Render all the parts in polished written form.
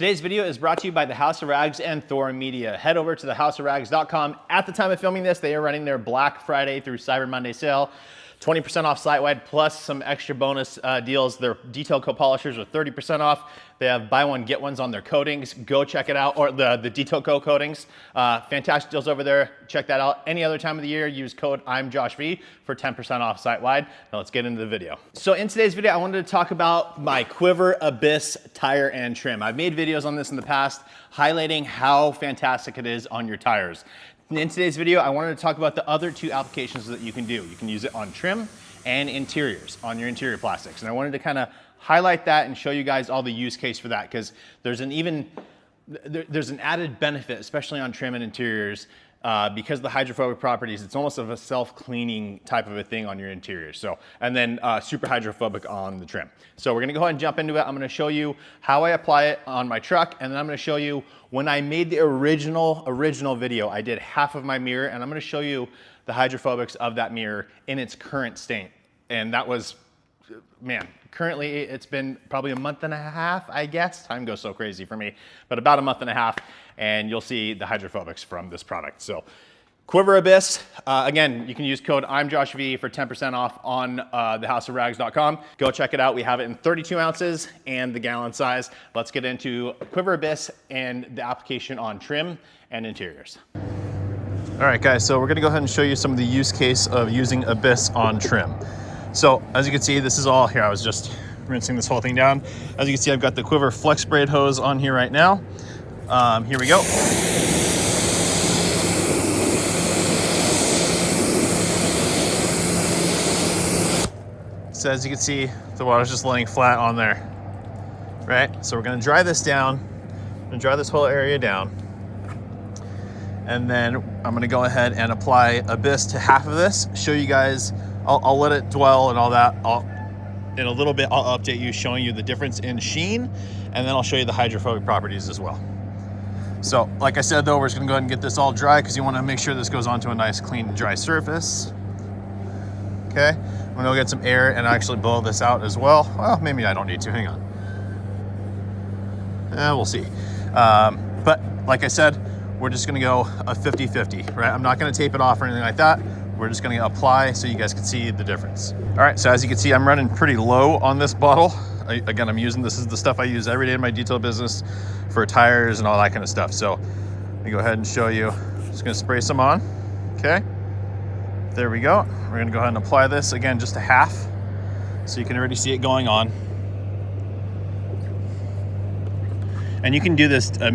Today's video is brought to you by the House of Rags and Thor Media. Head over to thehouseofrags.com. At the time of filming this, they are running their Black Friday through Cyber Monday sale. 20% off site-wide plus some extra bonus deals. Their detail coat polishers are 30% off. They have buy one, get ones on their coatings. Go check it out, or the detail coat coatings. Fantastic deals over there. Check that out. Any other time of the year, use code I'mJoshV for 10% off site-wide. Now let's get into the video. So in today's video, I wanted to talk about my QUIVR Abyss tire and trim. I've made videos on this in the past, highlighting how fantastic it is on your tires. In today's video, I wanted to talk about the other two applications that you can do. You can use it on trim and interiors, on your interior plastics. And I wanted to kind of highlight that and show you guys all the use case for that, because there's an added benefit, especially on trim and interiors, because of the hydrophobic properties. It's almost of a self-cleaning type of a thing on your interior. So, and then super hydrophobic on the trim. So we're gonna go ahead and jump into it. I'm gonna show you how I apply it on my truck, and then I'm gonna show you when I made the original video, I did half of my mirror, and I'm gonna show you the hydrophobics of that mirror in its current state. And that was, man, currently it's been probably a month and a half, I guess. Time goes so crazy for me, but about a month and a half, and you'll see the hydrophobics from this product. So QUIVR Abyss, again, you can use code I'mJoshV for 10% off on thehouseofrags.com. Go check it out. We have it in 32 ounces and the gallon size. Let's get into QUIVR Abyss and the application on trim and interiors. All right, guys, so we're gonna go ahead and show you some of the use case of using Abyss on trim. So as you can see, this is all here. I was just rinsing this whole thing down. As you can see, I've got the QUIVR Flex Braid hose on here right now. Here we go. So as you can see, the water's just laying flat on there, right? So we're gonna dry this down, and dry this whole area down. And then I'm gonna go ahead and apply Abyss to half of this, show you guys, I'll let it dwell and all that. In a little bit, I'll update you, showing you the difference in sheen, and then I'll show you the hydrophobic properties as well. So like I said though, we're just gonna go ahead and get this all dry, because you wanna make sure this goes onto a nice clean dry surface. Okay, I'm gonna go get some air and actually blow this out as well. Well, maybe I don't need to, hang on. We'll see. But like I said, we're just gonna go a 50-50, right? I'm not gonna tape it off or anything like that. We're just gonna apply so you guys can see the difference. All right, so as you can see, I'm running pretty low on this bottle. Again, this is the stuff I use every day in my detail business for tires and all that kind of stuff. So let me go ahead and show you. Just gonna spray some on, okay? There we go. We're gonna go ahead and apply this, again, just a half, so you can already see it going on. And you can do this a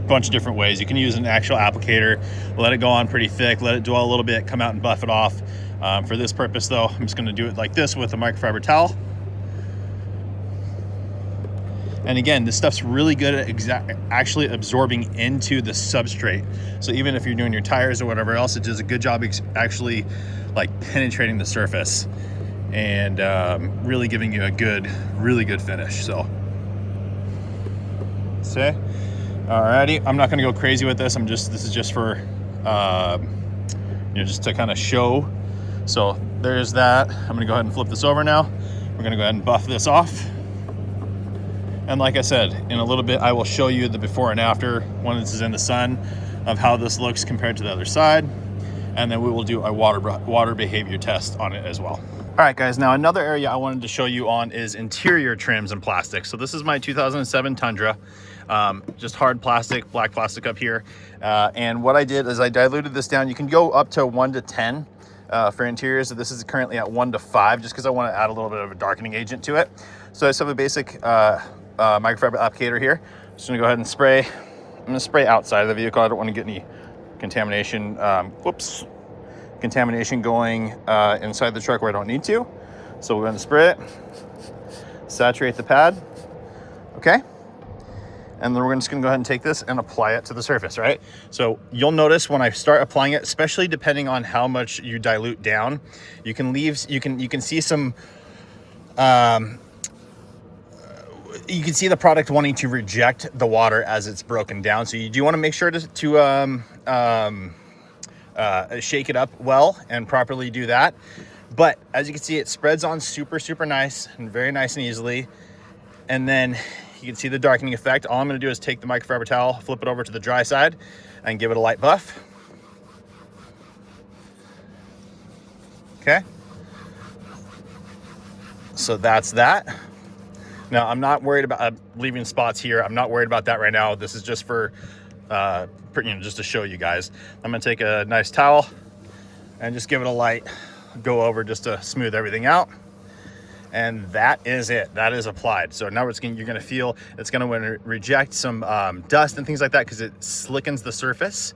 bunch of different ways. You can use an actual applicator, let it go on pretty thick, let it dwell a little bit, come out and buff it off. For this purpose though, I'm just gonna do it like this with a microfiber towel. And again, this stuff's really good at actually absorbing into the substrate. So even if you're doing your tires or whatever else, it does a good job actually like penetrating the surface and really giving you a really good finish. So, see? Alrighty, I'm not gonna go crazy with this. This is just for, just to kind of show. So there's that. I'm gonna go ahead and flip this over now. We're gonna go ahead and buff this off. And like I said, in a little bit, I will show you the before and after when this is in the sun of how this looks compared to the other side. And then we will do a water behavior test on it as well. All right, guys, now another area I wanted to show you on is interior trims and plastics. So this is my 2007 Tundra, just hard plastic, black plastic up here. And what I did is I diluted this down. You can go up to 1 to 10 for interiors. So this is currently at 1 to 5, just because I want to add a little bit of a darkening agent to it. So I just have a basic microfiber applicator here. Just gonna go ahead and spray. I'm gonna spray outside of the vehicle. I don't want to get any contamination, contamination going inside the truck where I don't need to. So we're gonna spray it, saturate the pad, okay? And then we're just gonna go ahead and take this and apply it to the surface, right? So you'll notice when I start applying it, especially depending on how much you dilute down, you can see some, you can see the product wanting to reject the water as it's broken down. So you do want to make sure to shake it up well and properly do that. But as you can see, it spreads on super nice and very nice and easily. And then You can see the darkening effect. All I'm gonna do is take the microfiber towel, flip it over to the dry side, and give it a light buff. Okay. So that's that. Now, I'm not worried about leaving spots here. I'm not worried about that right now. This is just for, just to show you guys. I'm gonna take a nice towel and just give it a light go over just to smooth everything out. And that is it. That is applied. So now you're gonna feel it's gonna reject some dust and things like that because it slickens the surface.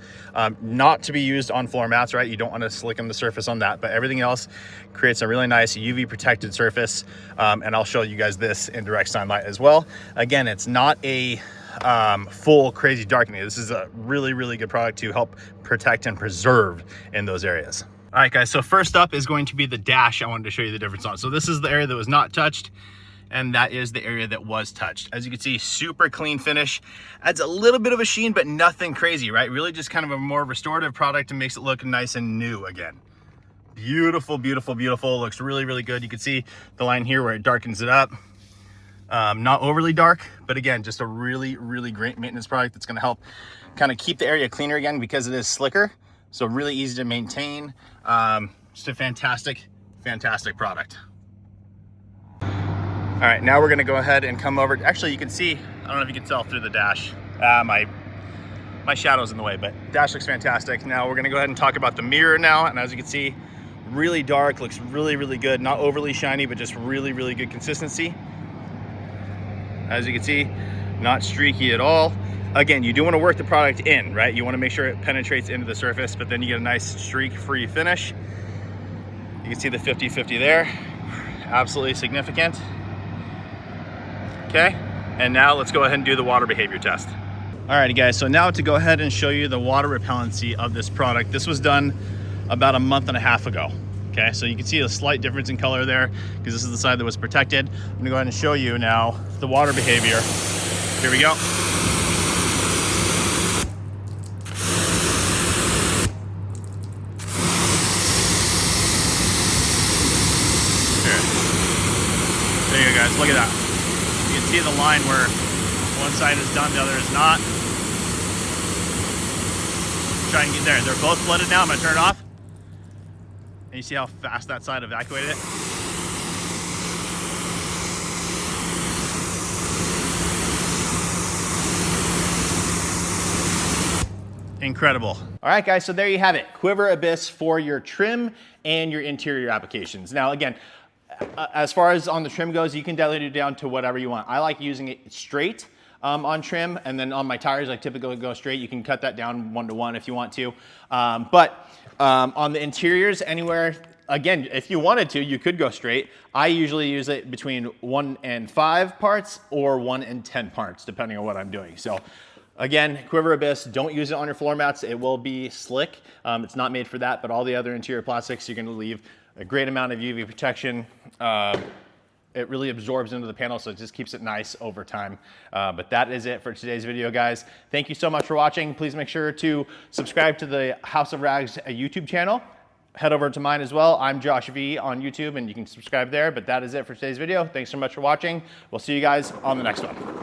Not to be used on floor mats, right? You don't want to slicken the surface on that, but everything else creates a really nice UV protected surface. And I'll show you guys this in direct sunlight as well. Again, it's not a full crazy darkening. This is a really, really good product to help protect and preserve in those areas. All right, guys, so first up is going to be the dash I wanted to show you the difference on. So this is the area that was not touched, and that is the area that was touched. As you can see, super clean finish. Adds a little bit of a sheen, but nothing crazy, right? Really just kind of a more restorative product and makes it look nice and new again. Beautiful, beautiful, beautiful. Looks really, really good. You can see the line here where it darkens it up. Not overly dark, but again, just a really, really great maintenance product that's gonna help kind of keep the area cleaner again because it is slicker. So really easy to maintain. Just a fantastic, fantastic product. All right, now we're gonna go ahead and come over. Actually, you can see, I don't know if you can tell through the dash. My shadow's in the way, but dash looks fantastic. Now we're gonna go ahead and talk about the mirror now. And as you can see, really dark, looks really, really good. Not overly shiny, but just really, really good consistency. As you can see, not streaky at all. Again, you do want to work the product in, right? You want to make sure it penetrates into the surface, but then you get a nice streak-free finish. You can see the 50-50 there. Absolutely significant. Okay, and now let's go ahead and do the water behavior test. All right, guys, so now to go ahead and show you the water repellency of this product. This was done about a month and a half ago. Okay, so you can see a slight difference in color there because this is the side that was protected. I'm gonna go ahead and show you now the water behavior. Here we go. There you go, guys, look at that. You can see the line where one side is done, the other is not. Try and get there. They're both flooded now. I'm gonna turn it off. And you see how fast that side evacuated it? Incredible. All right, guys, so there you have it. QUIVR Abyss for your trim and your interior applications. Now, again, as far as on the trim goes, you can dilute it down to whatever you want. I like using it straight on trim, and then on my tires, I typically go straight. You can cut that down 1-to-1 if you want to. But on the interiors, anywhere, again, if you wanted to, you could go straight. I usually use it between 1 and 5 parts or 1 and 10 parts, depending on what I'm doing. So again, QUIVR Abyss, don't use it on your floor mats. It will be slick. It's not made for that, but all the other interior plastics, you're gonna leave a great amount of UV protection. It really absorbs into the panel, so it just keeps it nice over time. But that is it for today's video, guys. Thank you so much for watching. Please make sure to subscribe to the House of Rags YouTube channel. Head over to mine as well. I'm Josh V on YouTube, and you can subscribe there. But that is it for today's video. Thanks so much for watching. We'll see you guys on the next one.